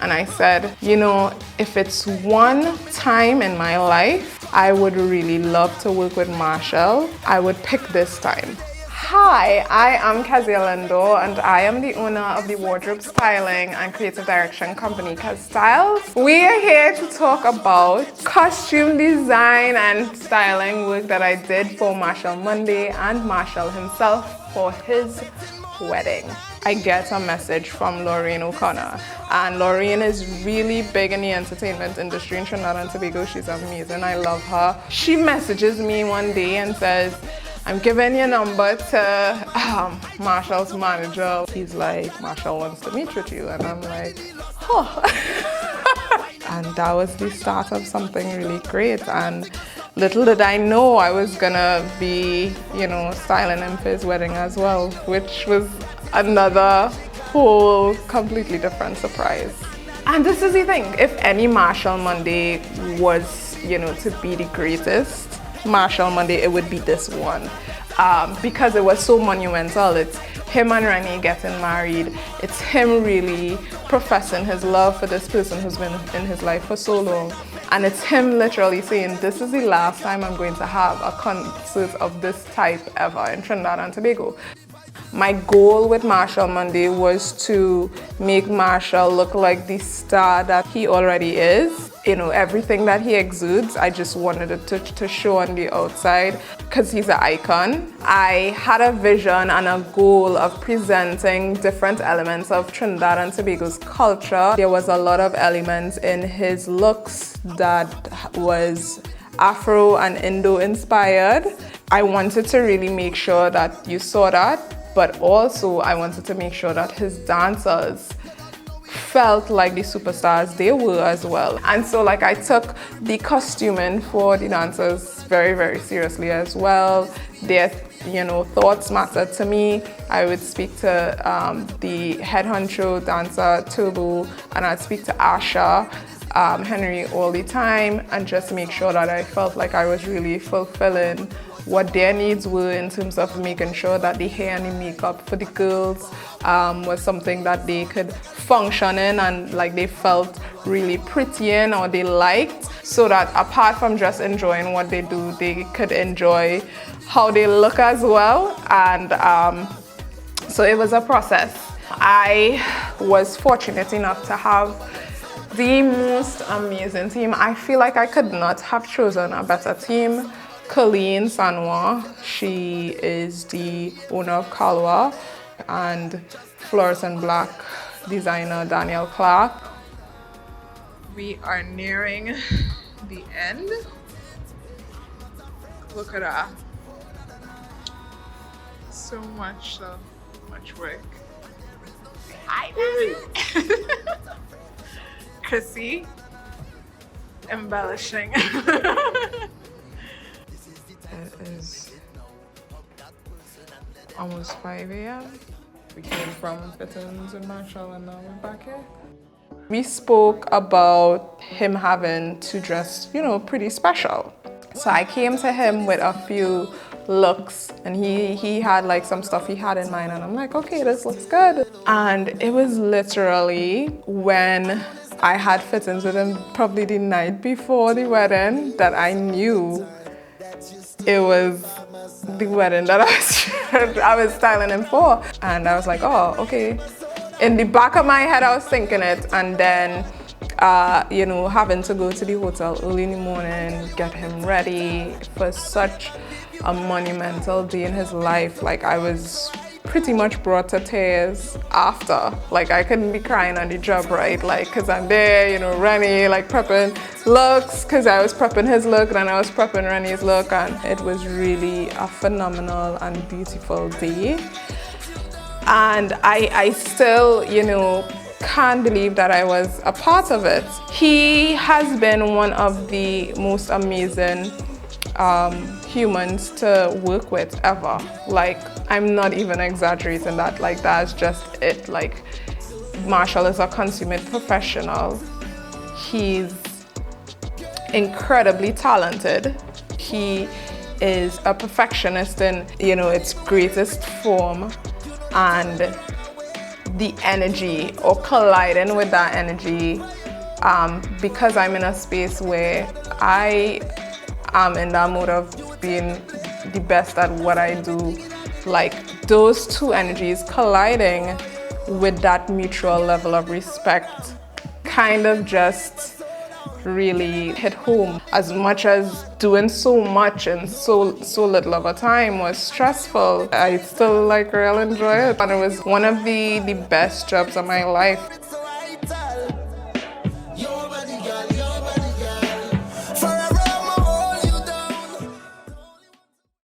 and I said, you know, if it's one time in my life I would really love to work with Machel, I would pick this time. Hi, I am Keziah Lendor, and I am the owner of the wardrobe styling and creative direction company Kez Styles. We are here to talk about costume design and styling work that I did for Machel Monday and Machel himself for his wedding. I get a message from Lorraine O'Connor, and Lorraine is really big in the entertainment industry in Trinidad and Tobago. She's amazing, I love her. She messages me one day and says, I'm giving your number to Machel's manager. He's like, Machel wants to meet with you, and I'm like, oh. And that was the start of something really great, and little did I know I was gonna be, you know, styling him for his wedding as well, which was another whole completely different surprise. And this is the thing, if any Machel Monday was, you know, to be the greatest Machel Monday, it would be this one. Because it was so monumental. It's him and Rennie getting married. It's him really professing his love for this person who's been in his life for so long. And it's him literally saying, this is the last time I'm going to have a concert of this type ever in Trinidad and Tobago. My goal with Machel Monday was to make Machel look like the star that he already is. You know, everything that he exudes, I just wanted it to show on the outside because he's an icon. I had a vision and a goal of presenting different elements of Trinidad and Tobago's culture. There was a lot of elements in his looks that was Afro and Indo inspired. I wanted to really make sure that you saw that, but also I wanted to make sure that his dancers felt like the superstars they were as well. And so like I took the costuming for the dancers very, very seriously as well. Their, you know, thoughts mattered to me. I would speak to the head honcho dancer Turbo, and I'd speak to Asha, Henry all the time, and just make sure that I felt like I was really fulfilling what their needs were in terms of making sure that the hair and the makeup for the girls was something that they could function in and like they felt really pretty in or they liked, so that apart from just enjoying what they do, they could enjoy how they look as well. And so it was a process. I was fortunate enough to have the most amazing team. I feel like I could not have chosen a better team. Colleen Sanwa, she is the owner of Kalwa, and Fluorescent Black designer Daniel Clark. We are nearing the end. Look at that. So much work. Hi, Daddy. Chrissy, embellishing. It is almost 5 a.m. We came from Fittins in Machel and now we're back here. We spoke about him having to dress, you know, pretty special. So I came to him with a few looks, and he had like some stuff he had in mind, and I'm like, okay, this looks good. And it was literally when I had fittings with him probably the night before the wedding that I knew it was the wedding that I was styling him for. And I was like, oh, okay. In the back of my head, I was thinking it, and then, you know, having to go to the hotel early in the morning, get him ready for such a monumental day in his life. Like, I was pretty much brought to tears after. Like, I couldn't be crying on the job, right? Like, because I'm there, you know, Rennie, like prepping looks, because I was prepping his look and I was prepping Rennie's look, and it was really a phenomenal and beautiful day. And I still, you know, can't believe that I was a part of it. He has been one of the most amazing humans to work with ever. Like, I'm not even exaggerating that. Like, that's just it. Like, Machel is a consummate professional. He's incredibly talented. He is a perfectionist in, you know, its greatest form. And the energy or colliding with that energy, because I'm in a space where I am in that mode of being the best at what I do. Like those two energies colliding with that mutual level of respect kind of just really hit home. As much as doing so much in so little of a time was stressful, I still really enjoy it. And it was one of the best jobs of my life.